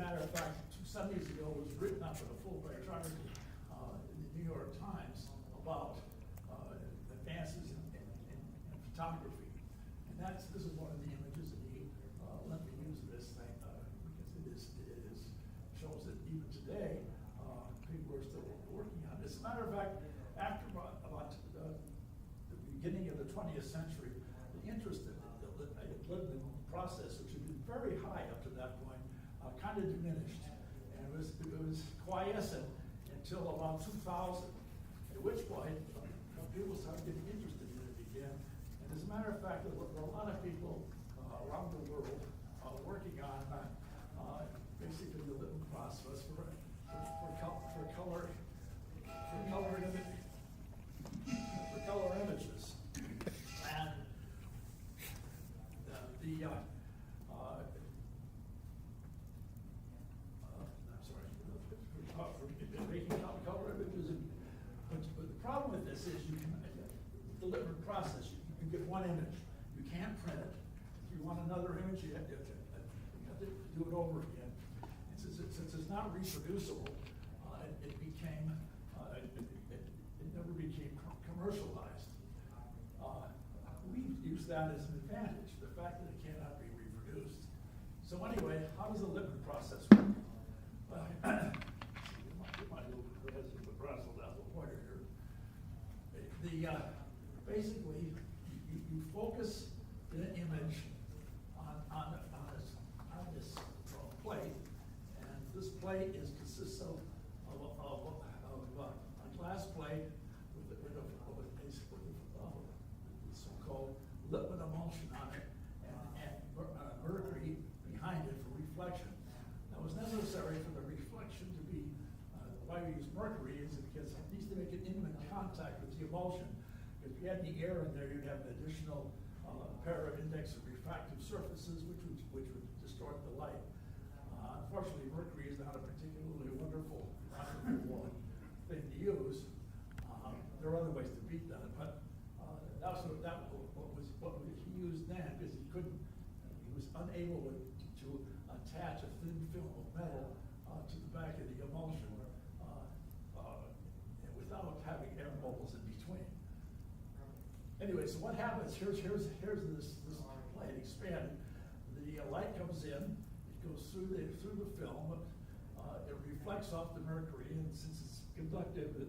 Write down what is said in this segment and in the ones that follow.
matter of fact, 2 Sundays ago it was written up in a full-page article in the New York Times about advances in photography. And this is one of the images that he let me use this thing because it shows that even today people are still working on it. As a matter of fact, after about the beginning of the 20th century, the interest in the Lippmann process, which had been very high up to that point, kind of diminished, and it was quiescent until about 2000, at which point people started getting interested in it again. And as a matter of fact, there were a lot of people around the world working on basically the Lippmann process for color images. And for making color images. But the problem with this is the Lippmann process, you get one image. You can't print it. If you want another image, you have to do it over again. And since it's not reproducible, it never became commercialized. We use that as an advantage, the fact that it cannot be reproduced. So anyway, how does the Lippmann process work? Basically, you focus the image on this plate, and this plate consists of a glass plate with a so-called Lippmann emulsion on it, and mercury behind it for reflection. Now, it was necessary for the reflection to be, why we use mercury is because it needs to make an intimate contact with the emulsion. If you had any air in there, you'd have an additional pair of index of refractive surfaces, which would distort the light. Unfortunately, mercury is not a particularly wonderful thing to use. There are other ways to beat that, but what he used then, because he was unable to attach a thin film of metal to the back of the emulsion without having air bubbles in between. Anyway, so what happens? Here's this plate expanded. The light comes in. It goes through the film. It reflects off the mercury, and since it's conductive, the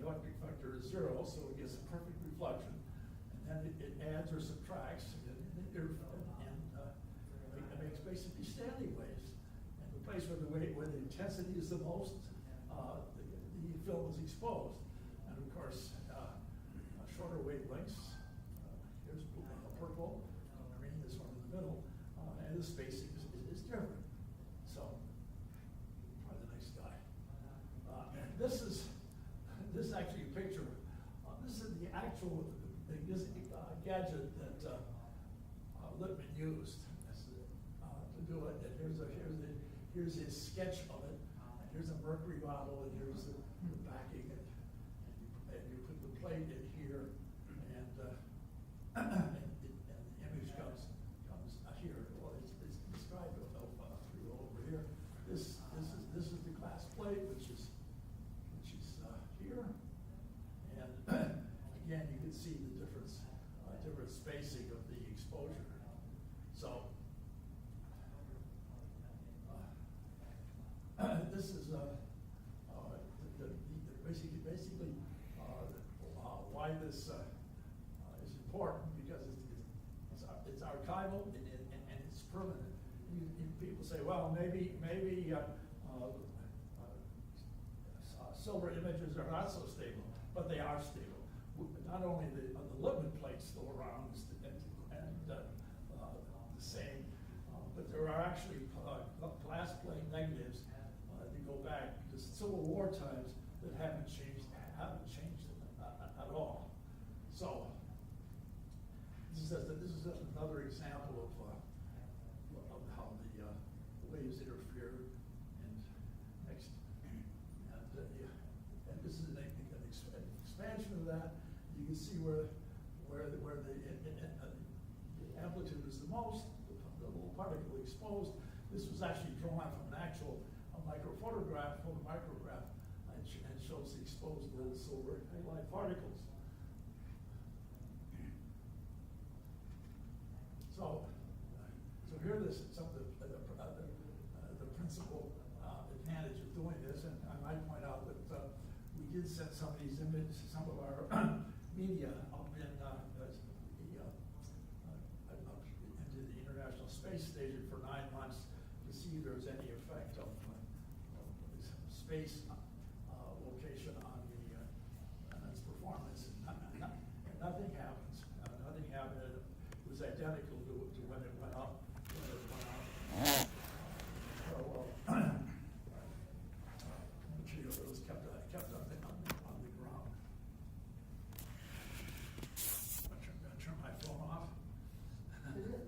electric vector is 0, so it gets a perfect reflection. And then it adds or subtracts, and it makes basically standing waves. And the place where the intensity is the most, the film is exposed. And of course, shorter wavelengths, here's purple, green, this one in the middle, and the spacing is different. So, try the next guy. And this is actually a picture. This is the actual gadget that Lippmann used to do it. And here's his sketch of it. And here's a mercury bottle, and here's the backing, and you put the plate in here, and the image comes here. Well, it's described over here. This is the glass plate, which is here, and again you can see the different spacing of the exposure. So this is basically why this is important, because it's archival and it's permanent. People say, well, maybe silver images are not so stable, but they are stable. Not only the Lippmann plate's still around and the same, but there are actually glass plate negatives that go back to Civil War times that haven't changed at all. So this is another example of how the waves interfere. And next, and this is an expansion of that. You can see where the amplitude is the most, the little particle exposed. This was actually drawn from an actual microphotograph, photomicrograph, and shows the exposed gold, silver, halide particles. So here this is some of the principal advantage of doing this, and I might point out that we did send some of these images, some of our media up in into the International Space Station for 9 months to see if there was any effect of space location on its performance. And nothing happens. Nothing happened. It was identical to when it went up. Material that was kept on the ground. I'm gonna turn my phone off. It is.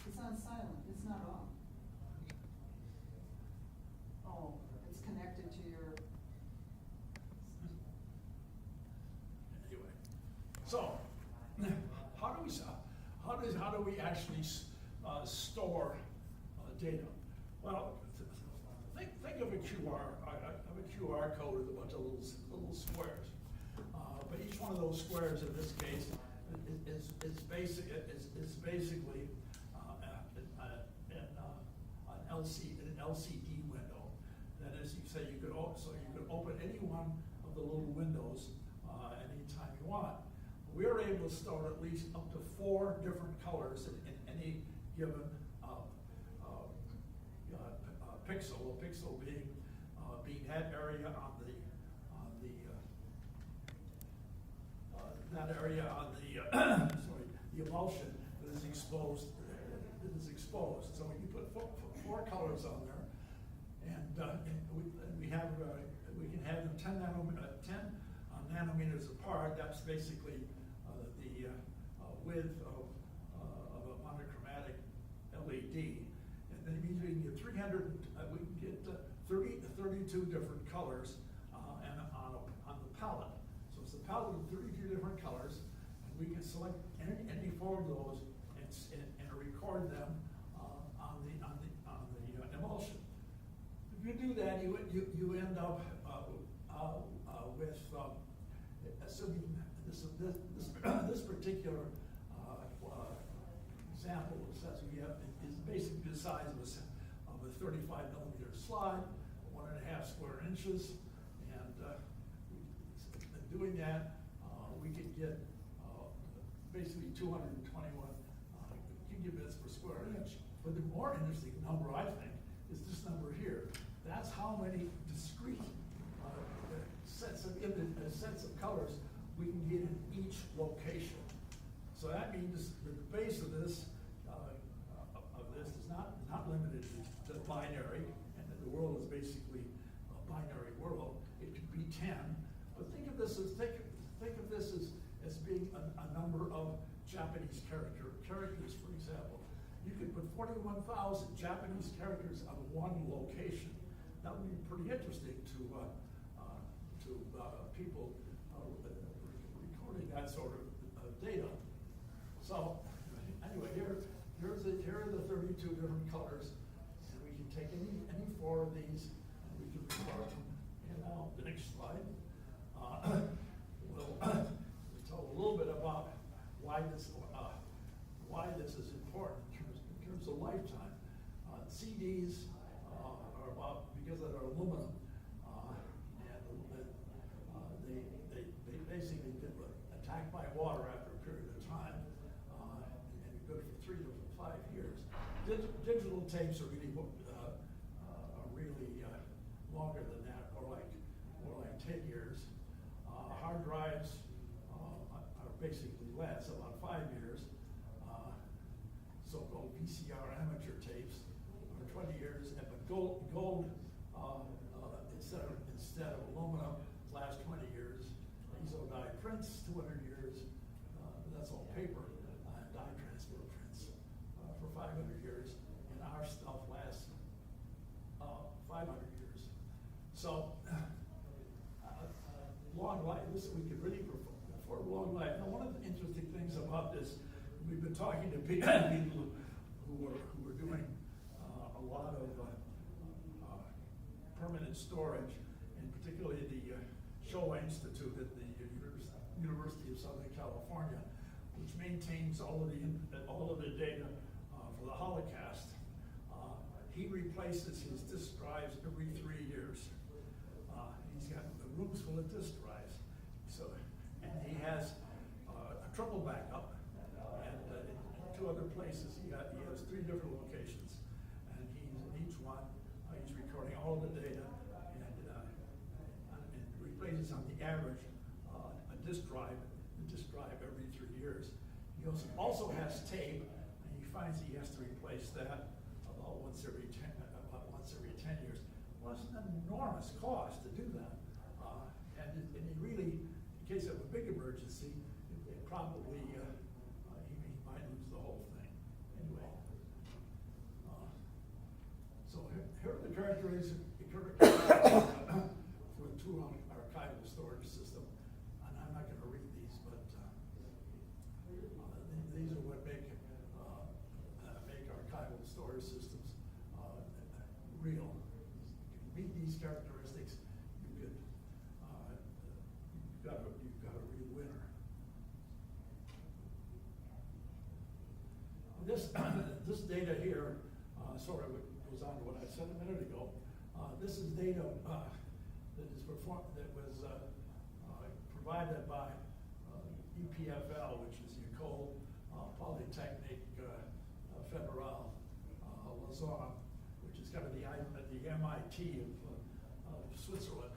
It's on silent. It's not on. Oh, it's connected to your. Anyway, so how do we actually store data? Well, think of a QR code with a bunch of little squares. But each one of those squares in this case is basically an LCD window. That is, you say you could open any one of the little windows anytime you want. We're able to store at least up to 4 different colors in any given pixel. A pixel being that area on the that area on the sorry, the emulsion that is exposed. So you put four colors on there, and we can have them 10 nanometers apart. That's basically the width of a monochromatic LED, and then we can get 30 to 32 different colors and on the palette. So it's a palette of 32 different colors, and we can select any 4 of those and record them on the emulsion. If you do that, you end up with assuming this particular example says is basically the size of a 35 millimeter slide, 1.5 square inches, and doing that, we can get basically 221 gigabits per square inch. But the more interesting number, I think, is this number here. That's how many discrete sets of colors we can get in each location. So that means that the base of this is not limited to binary, and that the world is basically a binary world. It could be 10, but think of this as being a number of Japanese characters, for example. You could put 41,000 Japanese characters on one location. That would be pretty interesting to people recording that sort of data. So anyway, here are the 32 different colors, and we can take any 4 of these, and we can record them. And now the next slide will tell a little bit about why this is important in terms of lifetime. CDs are about, because they're aluminum, and they basically get attacked by water after a period of time, and good for 3 to 5 years. Digital tapes are really longer than that, more like 10 years. Hard drives are basically less, about 5 years. So-called VCR amateur tapes are 20 years, but gold instead of aluminum lasts 20 years. Iso-dye prints, 200 years. That's all paper. Dye transfer prints for 500 years, and our stuff lasts 500 years. So long life. We could really afford long life. Now, one of the interesting things about this, we've been talking to people who are doing storage, and particularly the Shoah Institute at the University of Southern California, which maintains all of the data for the Holocaust. He replaces his disk drives every 3 years. He's got rooms full of disk drives. So, and he has a triple backup, and in 2 other places he has 3 different locations, and he's in each one. He's recording all of the data, and replaces on the average a disk drive every 3 years. He also has tape, and he finds he has to replace that about once every 10 years. Well, it's an enormous cost to do that, and he really, in case of a big emergency, it probably he might lose the whole thing. Anyway, so here are the characteristics for a true archival storage system. And I'm not going to read these, but these are what make archival storage systems real. If you meet these characteristics, you've got a real winner. This data here sort of goes on to what I said a minute ago. This is data that was provided by EPFL, which is the École Polytechnique Fédérale Lausanne, which is kind of the MIT of Switzerland,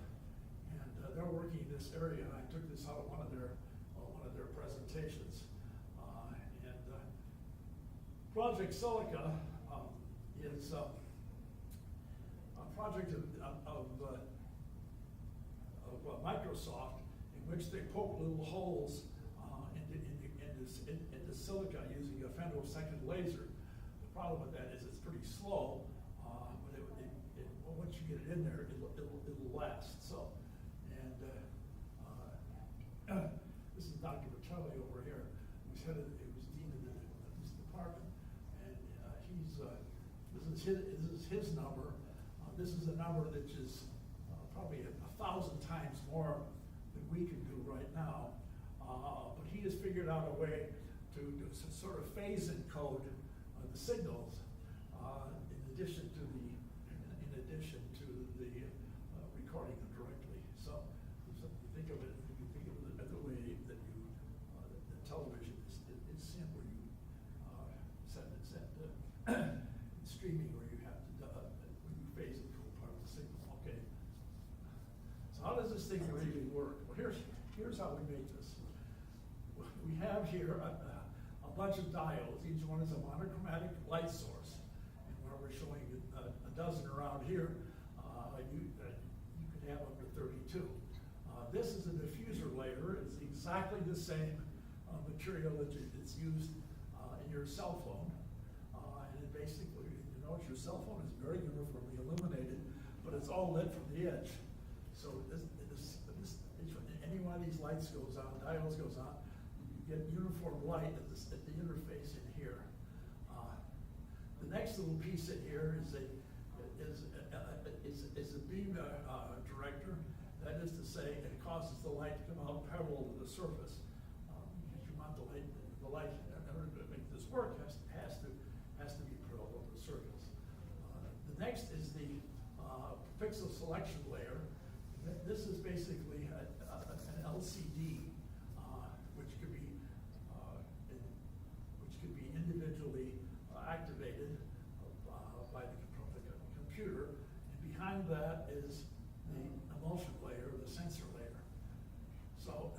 and they're working in this area. And I took this out of one of their presentations. Project Silica is a project of Microsoft, in which they poke little holes into silica using a femtosecond laser. The problem with that is it's pretty slow, but once you get it in there, it'll last. So, and this is Dr. Bertelli over here, who's dean of this department, and this is his number. This is a number that is probably 1,000 times more than we can do right now. But he has figured out a way to sort of phase encode the signals in addition to the recording them directly. So if you think of it, the way that the television is sent, where you send streaming, where you have to when you phase encode part of the signal. Okay. So how does this thing really work? Well, here's how we make this. We have here a bunch of diodes. Each one is a monochromatic light source. And where we're showing a dozen around here, you could have up to 32. This is a diffuser layer. It's exactly the same material that's used in your cell phone. And it basically, you notice your cell phone is very uniformly illuminated, but it's all lit from the edge. So any one of these lights goes on, diodes goes on, you get uniform light at the interface in here. The next little piece in here is a beam director. That is to say, it causes the light to come out parallel to the surface. Because you want the light, in order to make this work, has to be parallel to the surface. The next is the pixel selection layer. This is basically an LCD, which could be individually activated by the computer. And behind that is the emulsion layer, the sensor layer. So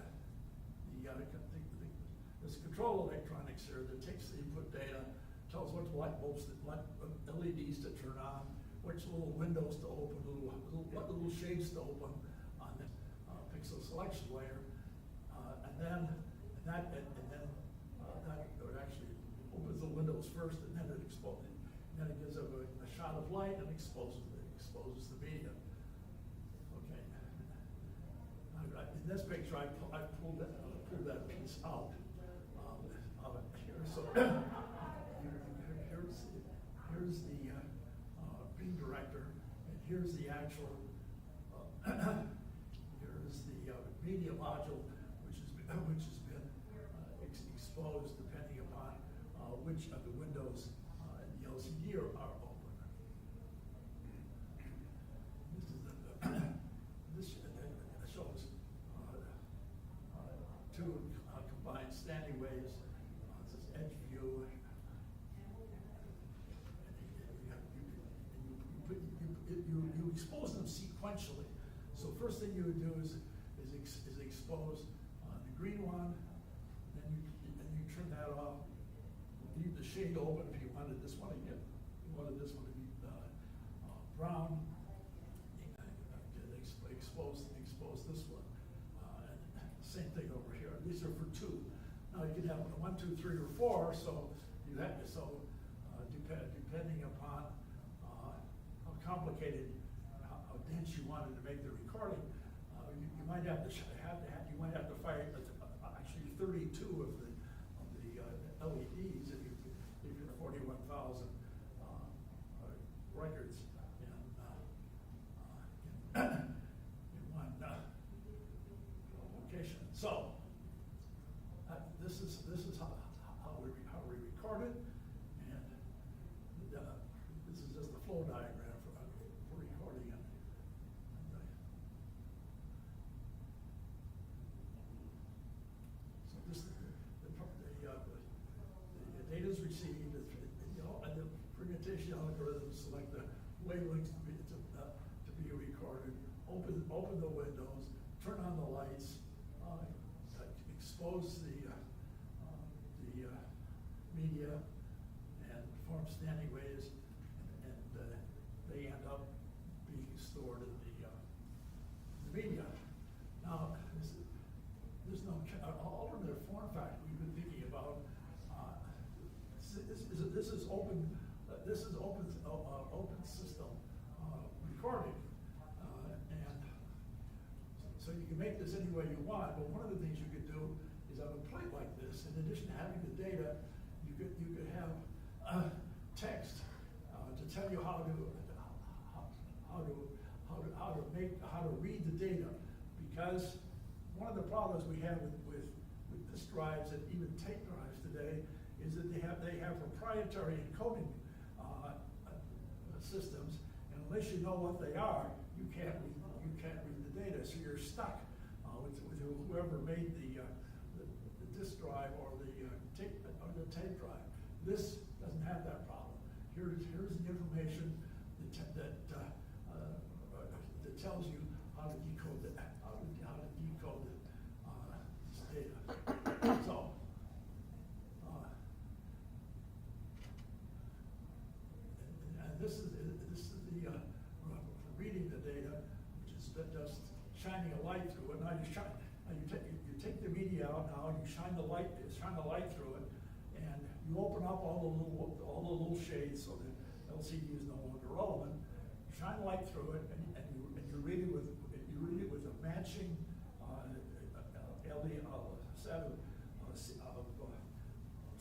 this control electronics here that takes the input data, tells what light bulbs, what LEDs to turn on, which little windows to open, what little shades to open on the pixel selection layer, and then that actually opens the windows first, and then it exposes. And then it gives a shot of light and exposes the medium. Okay. In this picture, I pulled that piece out of it here. So here's the beam director, and here's the actual you expose them sequentially. So first thing you would do is expose the green one, then you turn that off, leave the shade open if you wanted this one to be brown, expose this one. And same thing over here. These are for 2. Now you can have 1, 2, 3, or 4. So you have depending upon how complicated, how dense you wanted to make the recording, you might have to fire actually 32 of the LEDs if you're 41,000 records in one location. So this is how we record it, and this is just the flow diagram for recording it. So this the data is received, and the permutation algorithm select the wavelengths to be recorded. Open the windows, turn on the lights, expose the media, and form standing waves, and they end up being stored in the media. Now, there's no alternative form factor we've been thinking about. This is open. This is open system recording, and so you can make this any way you want. But one of the things you could do is on a plate like this, in addition to having the data, you could have text to tell you how to read the data. Because one of the problems we have with disk drives and even tape drives today is that they have proprietary encoding systems, and unless you know what they are, you can't read the data. So you're stuck with whoever made the disk drive or the tape drive. This doesn't have that problem. Here's the information that tells you how to decode this data. So. This is the for reading the data, which is just shining a light through it. Now you take the media out now, and you shine the light through it, and you open up all the little shades so that LCD is no longer relevant. You shine light through it, and you read it with a matching set of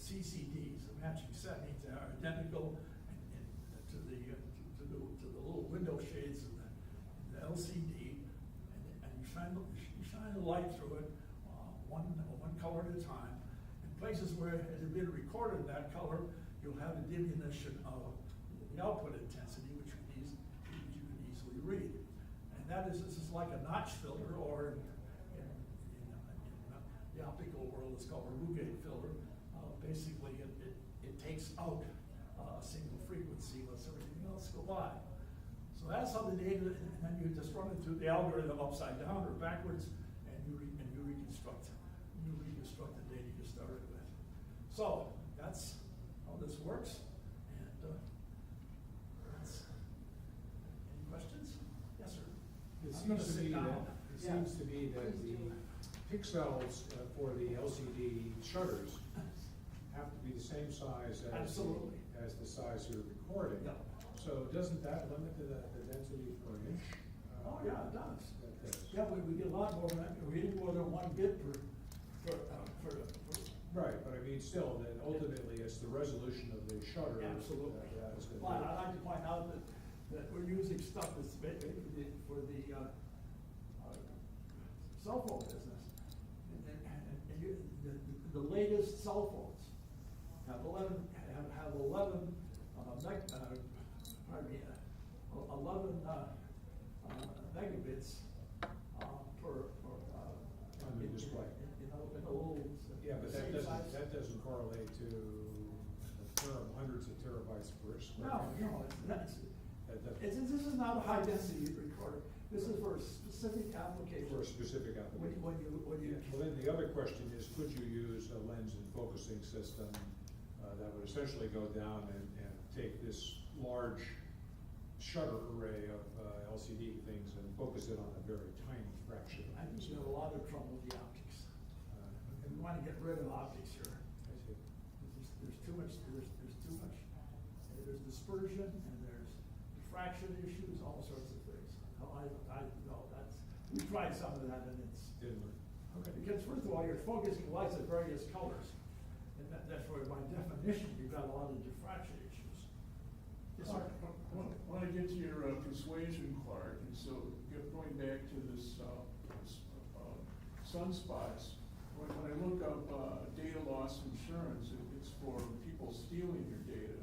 CCDs. A matching set means they are identical to the little window shades in the LCD, and you shine the light through it, one color at a time. In places where it had been recorded in that color, you'll have a diminution of the output intensity, which you can easily read. And this is like a notch filter, or in the optical world, it's called a Rugate filter. Basically, it takes out a single frequency, lets everything else go by. So that's how the data, and then you just run it through the algorithm upside down or backwards, and you reconstruct the data you started with. So that's how this works. And any questions? Yes, sir. It seems to be that the pixels for the LCD shutters have to be the same size as the size you're recording. Yeah. So doesn't that limit the density per inch? Oh yeah, it does. That does. Yeah, we get a lot more. We need more than 1 bit per. Right, but I mean, still, that ultimately it's the resolution of the shutter. Absolutely. That is Well, I'd like to point out that we're using stuff that's made for the cell phone business, and the latest cell phones have 11 megabits per On the display. in a little. Yeah, but that doesn't correlate to the term hundreds of terabytes per square inch. No, This is not a high density recorder, this is for a specific application. For a specific application. When you. Yeah. Well, then the other question is, could you use a lens and focusing system that would essentially go down and take this large shutter array of LCD things and focus it on a very tiny fraction? I think you have a lot of trouble with the optics. And we want to get rid of optics here. I see. There's too much, there's too much. There's dispersion and there's diffraction issues, all sorts of things. No, we tried some of that and it's. Didn't work. Okay, because first of all, you're focusing lights at various colors. And that's where by definition, you've got a lot of diffraction issues. Yes, sir. When I get to your persuasion, Clark, and so going back to this sunspots, when I look up data loss insurance, it's for people stealing your data.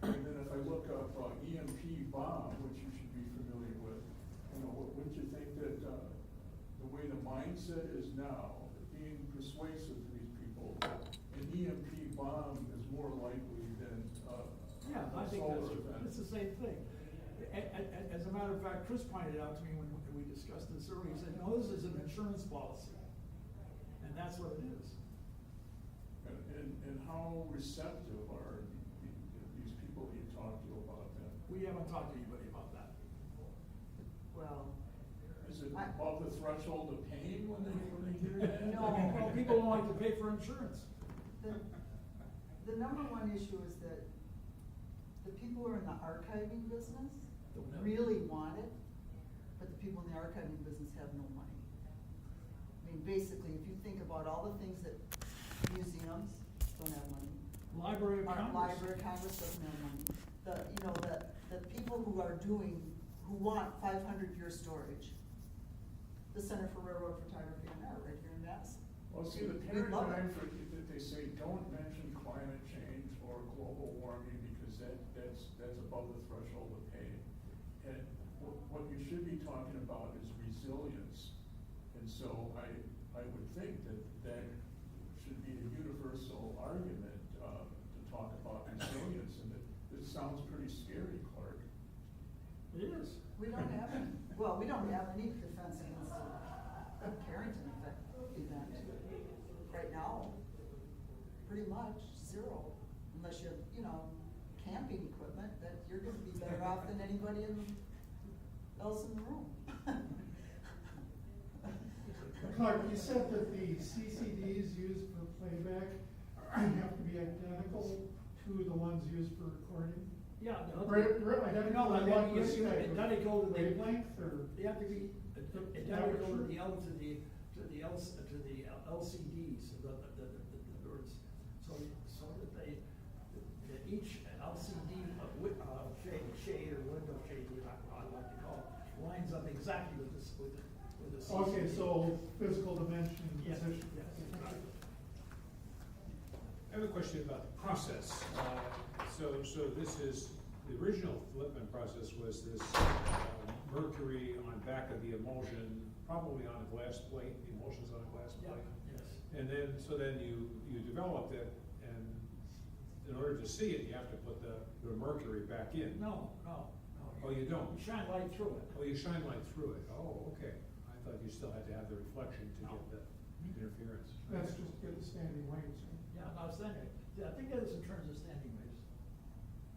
And then if I look up EMP bomb, which you should be familiar with, wouldn't you think that the way the mindset is now, being persuasive to these people, an EMP bomb is more likely than Yeah, I a think solar event? it's the same thing. As a matter of fact, Chris pointed out to me when we discussed this earlier, he said, no, this is an insurance policy. And that's what it is. And how receptive are these people that you talk to about that? We haven't talked to anybody about that. Well, Is it above the threshold of pain when they hear that? No. Well, people don't like to pay for insurance. the number one issue is that the people who are in the archiving business Don't have- really want it, but the people in the archiving business have no money. I mean, basically, if you think about all the things that museums don't have money. Library of Our Congress. Library of Congress doesn't have money. The people who want 500-year storage, the Center for Railroad Photography and Art right here in Madison. Well, see, the We love it. paradigm that they say, don't mention climate change or global warming because that's above the threshold of pain. And what you should be talking about is resilience. And so I would think that should be a universal argument to talk about resilience, and it sounds pretty scary, Clark. It is. We don't have any, we don't have any defense against the Carrington event right now. Pretty much zero, unless you have, camping equipment, that you're gonna be better off than anybody else in the room. Clark, you said that the CCDs used for playback have to be identical to the ones used for recording? Yeah. Identical No, to what was identical to the wavelength, or? They have to be identical to the LCDs, so that each LCD shade or window shade, I'd like to call it, lines up exactly with the CCD. Okay, so physical dimension, Yes, position. yes, exactly. I have a question about the process. So this is, the original Lippmann process was this mercury on back of the emulsion, probably on a glass plate, the emulsion's on a glass Yeah, plate. yes. And then you developed it, and in order to see it, you have to put the mercury back in. No. Oh, you don't? You shine light through it. Oh, you shine light through it. Oh, okay. I thought you still had to have the reflection to No. get the interference. That's just get the standing waves. Yeah, no, standing. Yeah, I think that is in terms of standing waves.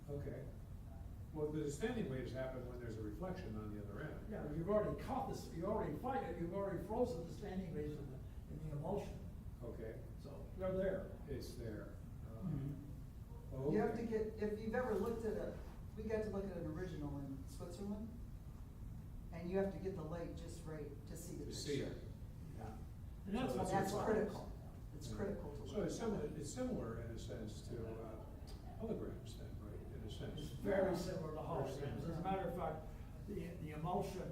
Okay. Well, the standing waves happen when there's a reflection on the other end. Yeah, you've already caught this, you've already frozen the standing waves in the emulsion, Okay, so they're there. it's there. You have to Okay. get, if you've ever looked at we got to look at an original in Switzerland, and you have to get the light just right to see the To picture. see it. Yeah. And that's So what's That's required. critical. It's Yeah. critical to So look it's at. similar in a sense to holograms then, right, in a sense? It's very similar to holograms. As a matter of fact, the emulsion,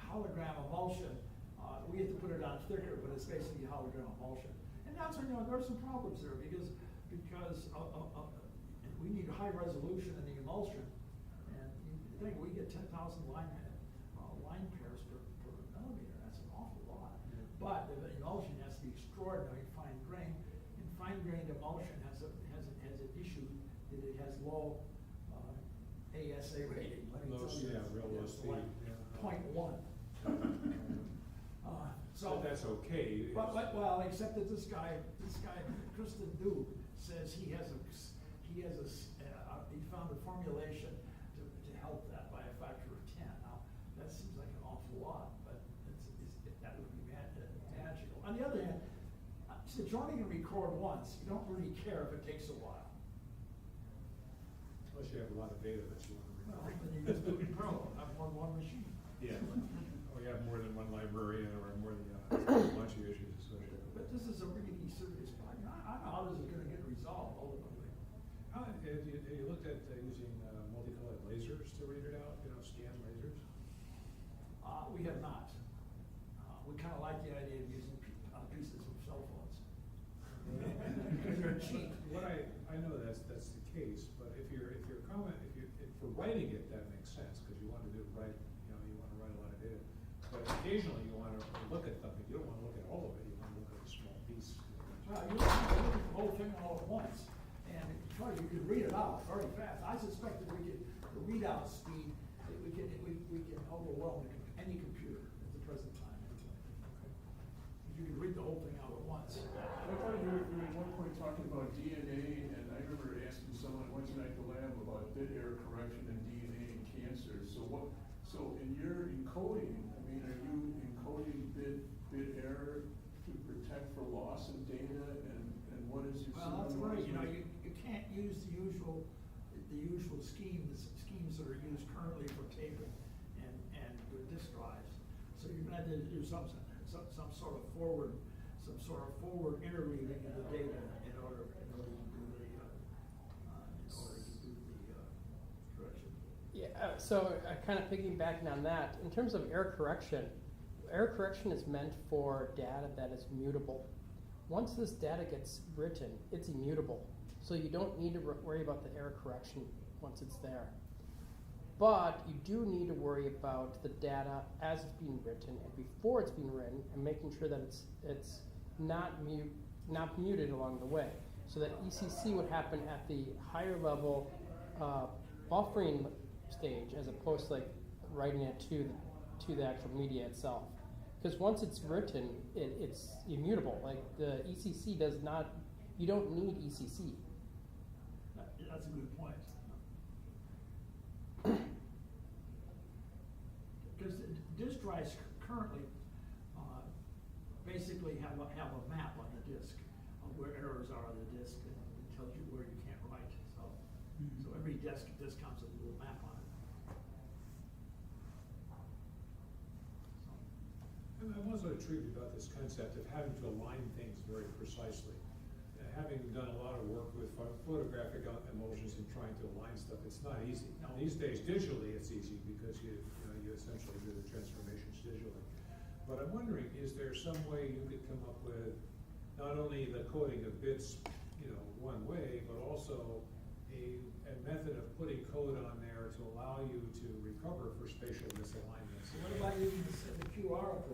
hologram emulsion, we have to put it on thicker, but it's basically hologram emulsion. And that's when, there's some problems there because we need high resolution in the emulsion. And you think we get 10,000 line pairs per millimeter, that's an awful lot. Yeah. But the emulsion has to be extraordinarily fine grained, and fine grained emulsion has an issue that it has low ASA rating, let me Low, tell you. yeah, real low it's speed, like yeah. 0.1. So. But that's okay. Well, except that this guy, Kristen Du, says he found a formulation to help that by a factor of 10. Now, that seems like an awful lot, but that would be magical. On the other hand, since you're only gonna record once, you don't really care if it takes a while. Unless you have a lot of data that you want to Well, record. then you just do it in parallel, have one machine. Yeah, or you have more than one librarian or more than a bunch of issues associated with But it. this is a really serious problem. I don't know how this is gonna get resolved ultimately. Have you looked at using multicolored lasers to read it out, scan lasers? We have not. We kinda like the idea of using pieces of cell phones. Because they're cheap. What I know that's the case, but if for writing it, that makes sense, because you want to do write, you want to write a lot of data. But occasionally you want to look at something, you don't want to look at all of it, you want to look at a small piece. Well, you look at the whole thing all at once, and you could read it out very fast. I suspect that the readout speed, that we can overwhelm any computer at the present time. You can read the whole thing out at once. I thought you were at one point talking about DNA, and I remember asking someone Wednesday night at the lab about bit error correction in DNA and cancer. So in your encoding, are you encoding bit error to protect for loss of data, and what is your? Well, that's right, you can't use the usual schemes that are used currently for taping and with disk drives. So you're gonna have to do some sort of forward interleaving of the data in order to do the correction. Yeah, so kind of piggybacking on that, in terms of error correction is meant for data that is mutable. Once this data gets written, it's immutable. So you don't need to worry about the error correction once it's there. But you do need to worry about the data as it's being written and before it's being written, and making sure that it's not muted along the way. So that ECC would happen at the higher level buffering stage, as opposed to writing it to the actual media itself. Because once it's written, it's immutable. Like the ECC does not, you don't need ECC. That's a good point. Because disk drives currently basically have a map on the disk of where errors are on the disk, and it tells you where you can't write. So every disk comes with a little map on it. I'm also intrigued about this concept of having to align things very precisely. Having done a lot of work with photographic emulsions and trying to align stuff, it's not easy. No. These days, digitally, it's easy because you essentially do the transformations digitally. But I'm wondering, is there some way you could come up with not only the coding of bits, one way, but also a method of putting code on there to allow you to recover for spatial misalignments? So what about using the QR code?